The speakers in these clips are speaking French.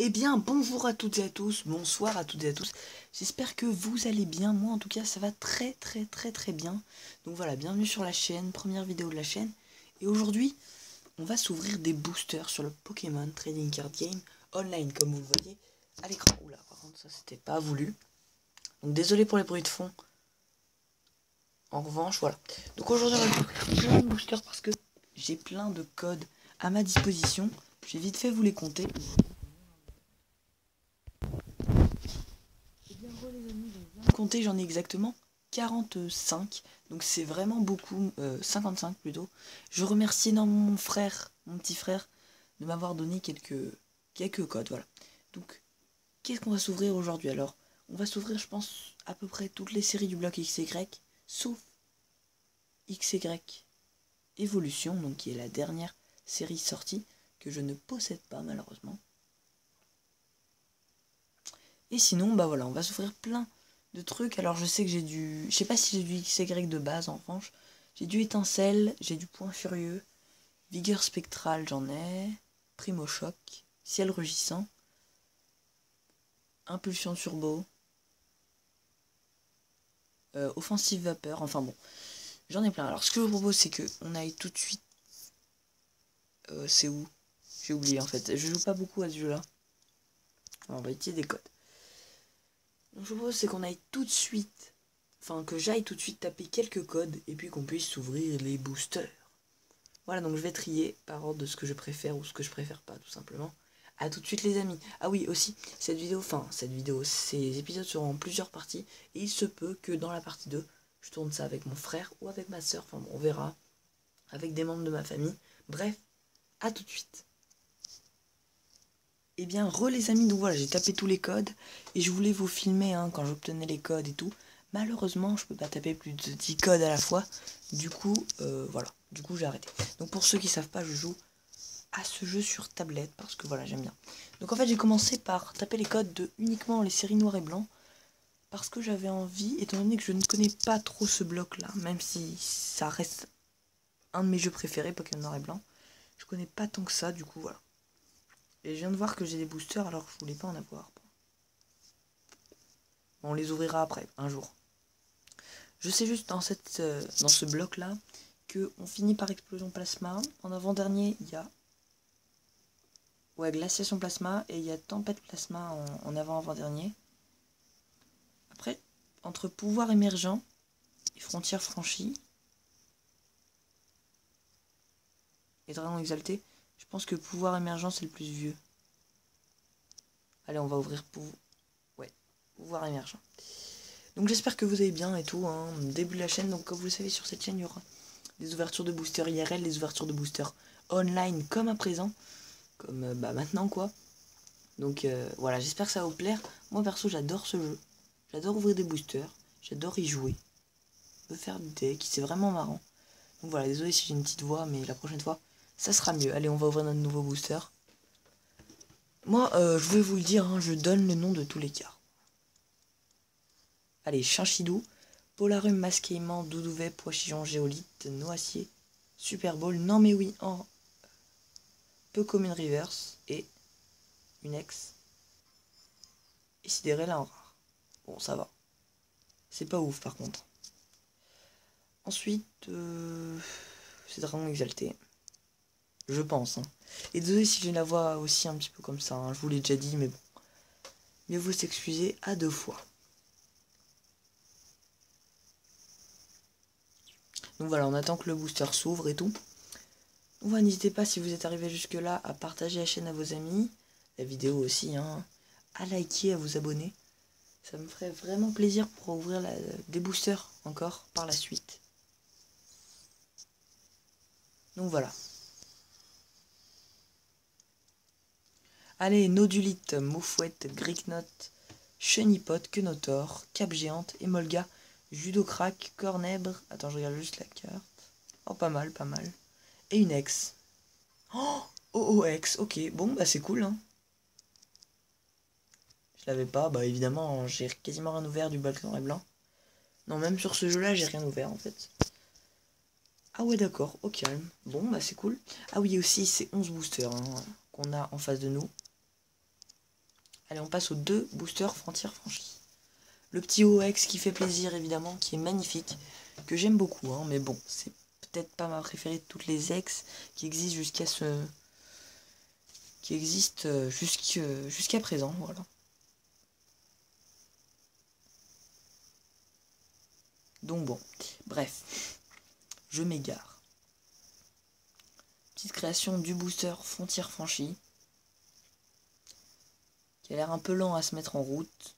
Eh bien, bonjour à toutes et à tous, bonsoir à toutes et à tous. J'espère que vous allez bien. Moi, en tout cas, ça va très bien. Donc voilà, bienvenue sur la chaîne, première vidéo de la chaîne. Et aujourd'hui, on va s'ouvrir des boosters sur le Pokémon Trading Card Game Online, comme vous le voyez à l'écran. Oula, par contre, ça, c'était pas voulu. Donc désolé pour les bruits de fond. En revanche, voilà. Donc aujourd'hui, on va ouvrir plein de boosters parce que j'ai plein de codes à ma disposition. J'ai vite fait vous les compter. Compter, j'en ai exactement 45, donc c'est vraiment beaucoup, 55 plutôt. Je remercie énormément mon frère, mon petit frère, de m'avoir donné quelques codes, voilà. Donc, qu'est-ce qu'on va s'ouvrir aujourd'hui? Alors, on va s'ouvrir, je pense, à peu près toutes les séries du bloc XY, sauf XY Evolution, donc qui est la dernière série sortie, que je ne possède pas malheureusement. Et sinon, bah voilà, on va s'ouvrir plein de trucs. Alors je sais que j'ai du... Je sais pas si j'ai du XY de base en revanche. J'ai du étincelle, j'ai du point furieux, vigueur spectrale j'en ai, primo choc, ciel rugissant, impulsion turbo, offensive vapeur, enfin bon, j'en ai plein. Alors ce que je vous propose c'est que on aille tout de suite... c'est où? J'ai oublié en fait, je joue pas beaucoup à ce jeu là. Alors, on va utiliser des codes. Donc je vous propose c'est qu'on aille tout de suite... Enfin que j'aille tout de suite taper quelques codes et puis qu'on puisse s'ouvrir les boosters. Voilà, donc je vais trier par ordre de ce que je préfère ou ce que je préfère pas, tout simplement. A tout de suite les amis. Ah oui, aussi, ces épisodes seront en plusieurs parties. Et il se peut que dans la partie 2, je tourne ça avec mon frère ou avec ma soeur. Enfin bon, on verra. Avec des membres de ma famille. Bref, à tout de suite. Eh bien, les amis, donc voilà, j'ai tapé tous les codes. Et je voulais vous filmer quand j'obtenais les codes et tout. Malheureusement, je peux pas taper plus de 10 codes à la fois. Du coup, voilà. Du coup, j'ai arrêté. Donc pour ceux qui savent pas, je joue à ce jeu sur tablette parce que voilà, j'aime bien. Donc en fait, j'ai commencé par taper les codes de uniquement les séries noir et blanc parce que j'avais envie, étant donné que je ne connais pas trop ce bloc là, même si ça reste un de mes jeux préférés, Pokémon noir et blanc, je connais pas tant que ça, du coup voilà. Et je viens de voir que j'ai des boosters alors que je voulais pas en avoir. Bon, on les ouvrira après, un jour. Je sais juste dans ce bloc là que on finit par explosion plasma. En avant-dernier, il y a glaciation plasma et il y a tempête plasma en avant-avant-dernier. Après, entre pouvoir émergent et frontières franchies et dragon exalté, je pense que pouvoir émergent c'est le plus vieux. Allez, on va ouvrir pouvoir émergent. Donc j'espère que vous allez bien et tout, début de la chaîne. Donc comme vous le savez, sur cette chaîne, il y aura des ouvertures de booster IRL, des ouvertures de booster online comme à présent, comme maintenant quoi. Donc voilà, j'espère que ça va vous plaire. Moi perso, j'adore ce jeu. J'adore ouvrir des boosters, j'adore y jouer. Je veux faire des decks, c'est vraiment marrant. Donc voilà, désolé si j'ai une petite voix, mais la prochaine fois, ça sera mieux. Allez, on va ouvrir notre nouveau booster. Moi, je vais vous le dire, je donne le nom de tous les cartes. Allez, Chinchidou, Polarum Masquément, Doudouvet, Pois-Chichon, Géolite, Noacier, Super Bowl, Non mais oui, en Peu Commune Reverse, et une ex. Et Sidérella en rare. Bon, ça va. C'est pas ouf par contre. Ensuite, c'est Dragon Exalté. Je pense. Et désolé si j'ai la voix aussi un petit peu comme ça. Je vous l'ai déjà dit, mais bon. Mieux vaut s'excuser à 2 fois. Donc voilà, on attend que le booster s'ouvre et tout. Donc voilà, n'hésitez pas si vous êtes arrivé jusque là à partager la chaîne à vos amis. La vidéo aussi, à liker, à vous abonner. Ça me ferait vraiment plaisir pour ouvrir des boosters encore par la suite. Donc voilà. Allez, Nodulite, Moufouette, Gricknote, Chenipote, Quenotor, Cap Géante, Emolga, Judocrac, Cornèbre. Attends, je regarde juste la carte. Oh, pas mal, pas mal. Et une ex. Oh, OOX, ok. Bon, bah c'est cool, Je l'avais pas, bah évidemment, j'ai quasiment rien ouvert du bloc noir et blanc. Non, même sur ce jeu-là, j'ai rien ouvert, en fait. Ah ouais, d'accord, ok. Bon, bah c'est cool. Ah oui, aussi, c'est 11 boosters qu'on a en face de nous. Allez, on passe aux 2 boosters Frontier franchis. Le petit OX qui fait plaisir, évidemment, qui est magnifique, que j'aime beaucoup, hein, mais bon, c'est peut-être pas ma préférée de toutes les ex qui existent jusqu'à ce... qui existent jusqu'à présent, voilà. Donc bon, bref, je m'égare. Petite création du booster Frontier franchis, qui a l'air un peu lent à se mettre en route.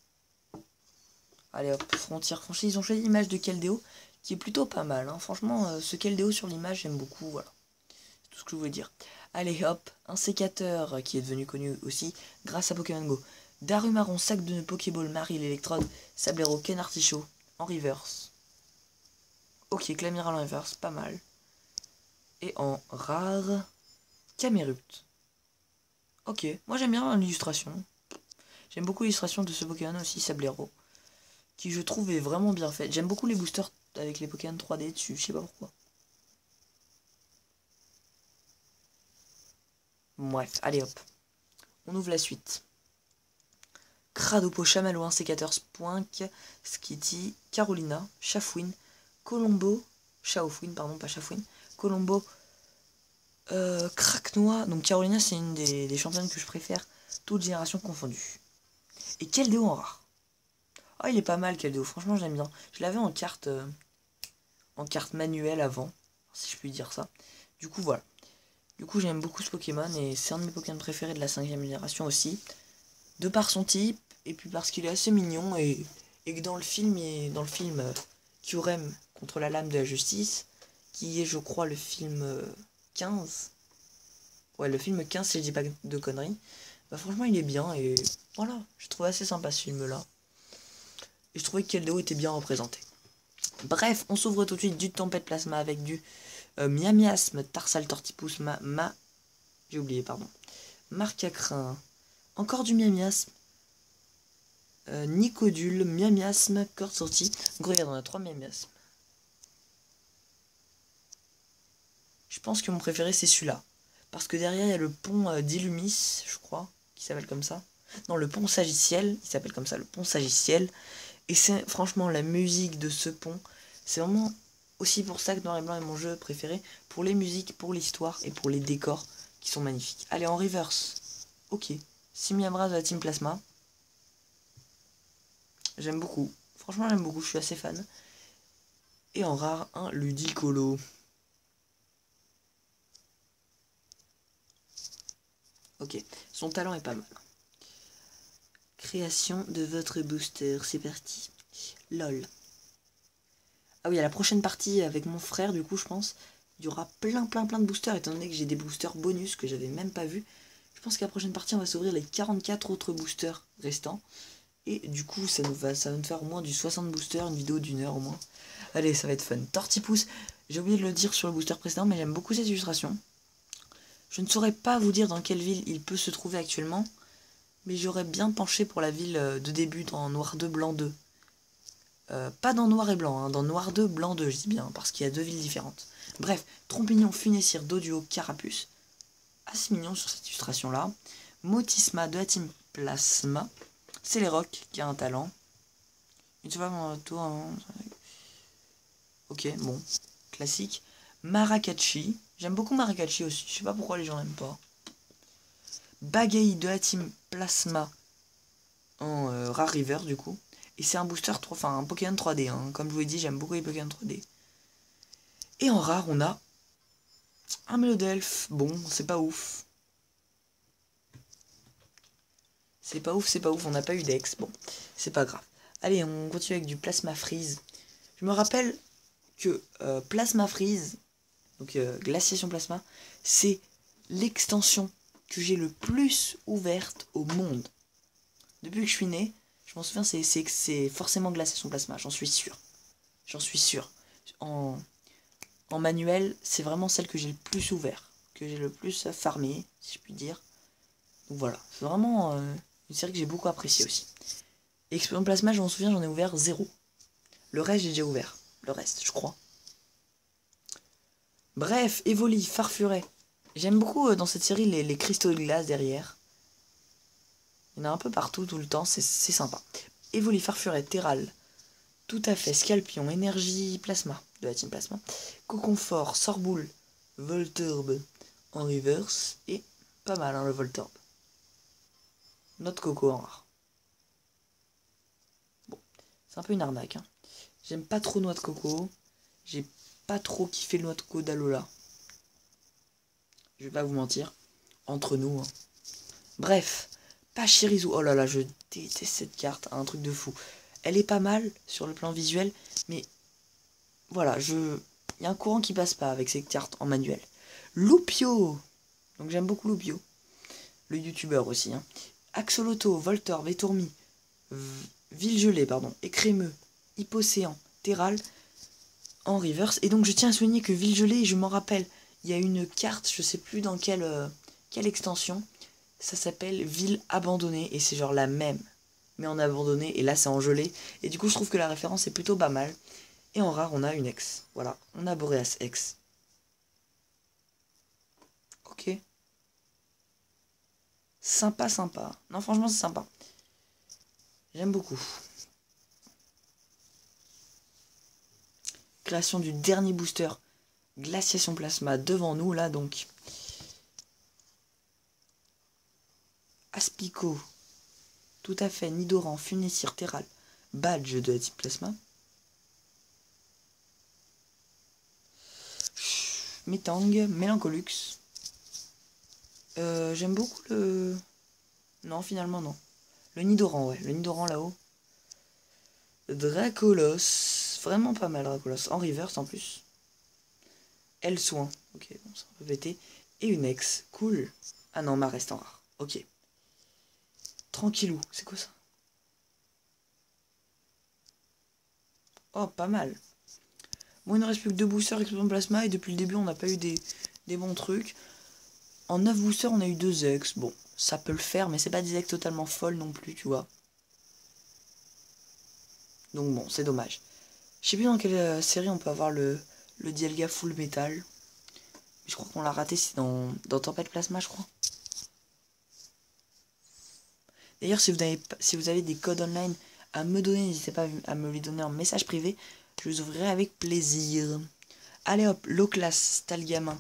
Allez hop, Frontier franchis, ils ont choisi l'image de Keldeo, qui est plutôt pas mal, hein. Franchement, ce Keldeo sur l'image, j'aime beaucoup, voilà. C'est tout ce que je voulais dire. Allez hop, un sécateur qui est devenu connu aussi grâce à Pokémon Go. Darumaron, sac de Pokéball, Marie l'électrode, Sablero, Ken Artichaut, en reverse. Ok, Clamiral en reverse, pas mal. Et en rare, Camerupt. Ok, moi j'aime bien l'illustration. J'aime beaucoup l'illustration de ce Pokémon aussi, Sablero, qui je trouve est vraiment bien faite. J'aime beaucoup les boosters avec les Pokémon 3D dessus, je sais pas pourquoi. Bref, allez hop. On ouvre la suite. Cradopo, Chamallow, Sécateur, Spoink, Skitty, Carolina, Chafouine, Colombo, Chaofouine, pardon, pas Chafouine, Colombo, Craquenois. Donc Carolina, c'est une des championnes que je préfère, toutes générations confondues. Et Keldeo en rare. Ah, il est pas mal, Keldeo, franchement, j'aime bien. Je l'avais en carte manuelle avant, si je puis dire ça. Du coup, voilà. Du coup, j'aime beaucoup ce Pokémon et c'est un de mes Pokémon préférés de la 5ème génération aussi. De par son type, et puis parce qu'il est assez mignon et que dans le film, Kyurem contre la lame de la justice, qui est, je crois, le film 15. Ouais, le film 15, si je dis pas de conneries. Bah, franchement, il est bien et voilà, je trouve assez sympa ce film-là. Et je trouvais que Keldeo était bien représenté. Bref, on s'ouvre tout de suite du Tempête Plasma avec du Miamiasme, Tarsal Tortipus, j'ai oublié, pardon. Marcacrin, encore du Miamiasme, Nicodule, Miamiasme, corde sortie. Donc regarde, on a 3 Miamiasmes. Je pense que mon préféré c'est celui-là. Parce que derrière il y a le pont d'Illumis, je crois, qui s'appelle comme ça. Non, le pont Sagiciel, il s'appelle comme ça, le pont Sagiciel. Et c'est franchement la musique de ce pont. C'est vraiment aussi pour ça que Noir et Blanc est mon jeu préféré. Pour les musiques, pour l'histoire et pour les décors qui sont magnifiques. Allez, en reverse. Ok. Simiabra de la Team Plasma. J'aime beaucoup. Franchement, j'aime beaucoup. Je suis assez fan. Et en rare, un Ludicolo. Ok. Son talent est pas mal. Création de votre booster. C'est parti. LOL. Ah oui, à la prochaine partie avec mon frère, du coup, je pense, il y aura plein de boosters, étant donné que j'ai des boosters bonus que j'avais même pas vu. Je pense qu'à la prochaine partie, on va s'ouvrir les 44 autres boosters restants. Et du coup, ça va nous faire au moins du 60 boosters, une vidéo d'1 heure au moins. Allez, ça va être fun. Tortipousse, j'ai oublié de le dire sur le booster précédent, mais j'aime beaucoup cette illustration. Je ne saurais pas vous dire dans quelle ville il peut se trouver actuellement, mais j'aurais bien penché pour la ville de début dans Noir 2, Blanc 2. Pas dans Noir et Blanc, hein, dans Noir 2, Blanc 2, je dis bien, parce qu'il y a 2 villes différentes. Bref, Trompignon, Funessire, Doduo, Carapuce. Assez mignon sur cette illustration-là. Motisma de la Team Plasma. Celeroc, qui a un talent. Et tu vois, mon tour. Hein. Ok, bon, classique. Marakachi. J'aime beaucoup Marakachi aussi, je sais pas pourquoi les gens n'aiment pas. Bagaille de la Team Plasma en Rare River, du coup. Et c'est un booster, enfin un Pokémon 3D, hein. Comme je vous l'ai dit, j'aime beaucoup les Pokémon 3D. Et en rare, on a un Mélodelph. Bon, c'est pas ouf. C'est pas ouf, on n'a pas eu d'ex. Bon, c'est pas grave. Allez, on continue avec du Plasma Freeze. Je me rappelle que Plasma Freeze, donc Glaciation Plasma, c'est l'extension que j'ai le plus ouverte au monde. Depuis que je suis né, je m'en souviens, c'est forcément Glaciation Plasma, j'en suis sûr. J'en suis sûr. En manuel, c'est vraiment celle que j'ai le plus ouvert, que j'ai le plus farmé, si je puis dire. Donc voilà, c'est vraiment une série que j'ai beaucoup appréciée aussi. Explosion Plasma, je m'en souviens, j'en ai ouvert 0. Le reste, j'ai déjà ouvert. Le reste, je crois. Bref, Evoli, Farfuret. J'aime beaucoup dans cette série les cristaux de glace derrière. Il y en a un peu partout, tout le temps, c'est sympa. Evoli, Farfuret, Terral, tout à fait, Scalpion, Énergie, Plasma, de la team Plasma, Coconfort, Sorboule, Voltorb en reverse, et pas mal hein, le Voltorb. Notre Coco en rare. Bon, c'est un peu une arnaque. Hein. J'aime pas trop Noix de Coco, j'ai pas trop kiffé le Noix de Coco d'Alola. Je vais pas vous mentir, entre nous. Hein. Bref, Pachirisu, oh là là, je déteste cette carte, un truc de fou. Elle est pas mal sur le plan visuel, mais voilà, il y a un courant qui passe pas avec cette carte en manuel. Loupio, donc j'aime beaucoup Loupio, le youtubeur aussi. Hein. Axolotl, Voltorb, Vétourmi, Villegelé, pardon, Écrémeux, Hippocéan, Terral en reverse. Et donc je tiens à souligner que Villegelé, je m'en rappelle, il y a une carte, je sais plus dans quelle extension, ça s'appelle Ville abandonnée et c'est genre la même, mais en abandonné et là c'est en gelé. Et du coup je trouve que la référence est plutôt pas mal. Et en rare on a une ex, voilà, on a Boreas ex. Ok. Sympa, sympa. Non franchement c'est sympa. J'aime beaucoup. Création du dernier booster. Glaciation Plasma devant nous là donc. Aspico. Tout à fait. Nidoran, Funessir, Terral. Badge de la type Plasma. Metang, Mélancolux. J'aime beaucoup le... Non, finalement non. Le Nidoran, ouais. Le Nidoran là-haut. Dracolos. Vraiment pas mal Dracolos. En reverse en plus. Elle soin. Ok, bon, c'est un peu pété. Et une ex. Cool. Ah non, ma reste en rare. Ok. Tranquillou. C'est quoi ça? Oh, pas mal. Bon, il ne reste plus que 2 boosters Explosion Plasma. Et depuis le début, on n'a pas eu des bons trucs. En 9 boosters, on a eu 2 ex. Bon, ça peut le faire, mais c'est pas des ex totalement folles non plus, tu vois. Donc bon, c'est dommage. Je sais plus dans quelle série on peut avoir le Dialga Full Metal. Je crois qu'on l'a raté, c'est dans Tempête Plasma, je crois. D'ailleurs, si vous avez des codes online à me donner, n'hésitez pas à me les donner en message privé. Je les ouvrirai avec plaisir. Allez hop, Loclas, Stalgamin,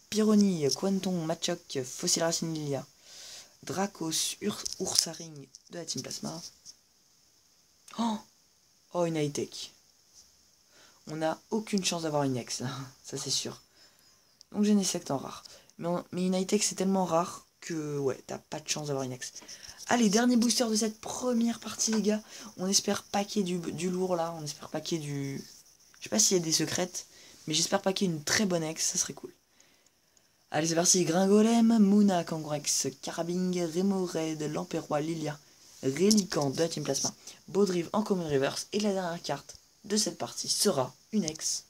Pyroni, Quanton, Machoc, Fossil Racine Lilia, Dracos, Ursaring de la Team Plasma. Oh, une high-tech. On n'a aucune chance d'avoir une ex, ça c'est sûr. Donc j'ai une insecte en rare. Mais une high-tech c'est tellement rare que ouais, t'as pas de chance d'avoir une ex. Allez, dernier booster de cette première partie les gars. On espère paquer du lourd là, on espère paquer du... Je sais pas s'il y a des secrètes, mais j'espère paquer une très bonne ex, ça serait cool. Allez c'est parti, Gringolem, Mouna, Kangrex, Carabing, Remoraid, Lamperrois, Lilia, Reliquant de la Team Plasma, Baudrive en Common Reverse, et la dernière carte de cette partie sera une ex.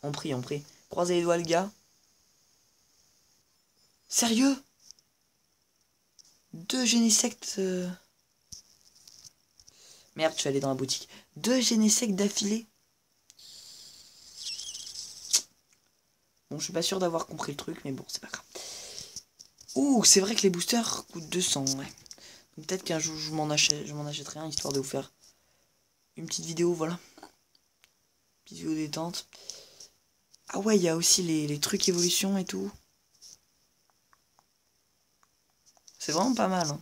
On prie, on prie. Croisez les doigts, le gars. Sérieux? 2 Genesect... Merde, je suis allé dans la boutique. 2 Genesect d'affilée. Bon, je suis pas sûr d'avoir compris le truc, mais bon, c'est pas grave. Ouh, c'est vrai que les boosters coûtent 200, ouais. Peut-être qu'un jour, je m'en achèterai un, histoire de vous faire une petite vidéo, voilà. Petite vidéo détente. Ah ouais, il y a aussi les trucs évolution et tout. C'est vraiment pas mal, hein.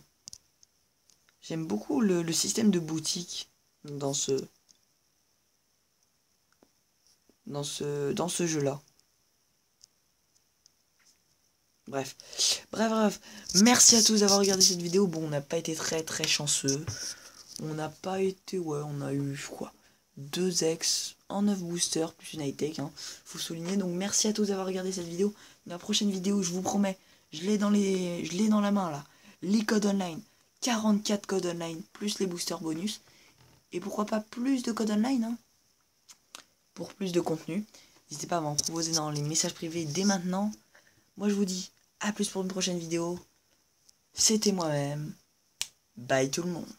J'aime beaucoup le système de boutique dans ce jeu-là. Bref. Merci à tous d'avoir regardé cette vidéo. Bon, on n'a pas été très chanceux. On n'a pas été... Ouais, on a eu, quoi, 2 ex en 9 boosters, plus une high-tech, hein. Faut souligner. Donc, merci à tous d'avoir regardé cette vidéo. Dans la prochaine vidéo, je vous promets, je l'ai dans la main, là. Les codes online. 44 codes online, plus les boosters bonus. Et pourquoi pas plus de codes online, hein, pour plus de contenu. N'hésitez pas à m'en proposer dans les messages privés dès maintenant. Moi, je vous dis à plus pour une prochaine vidéo. C'était moi-même. Bye tout le monde.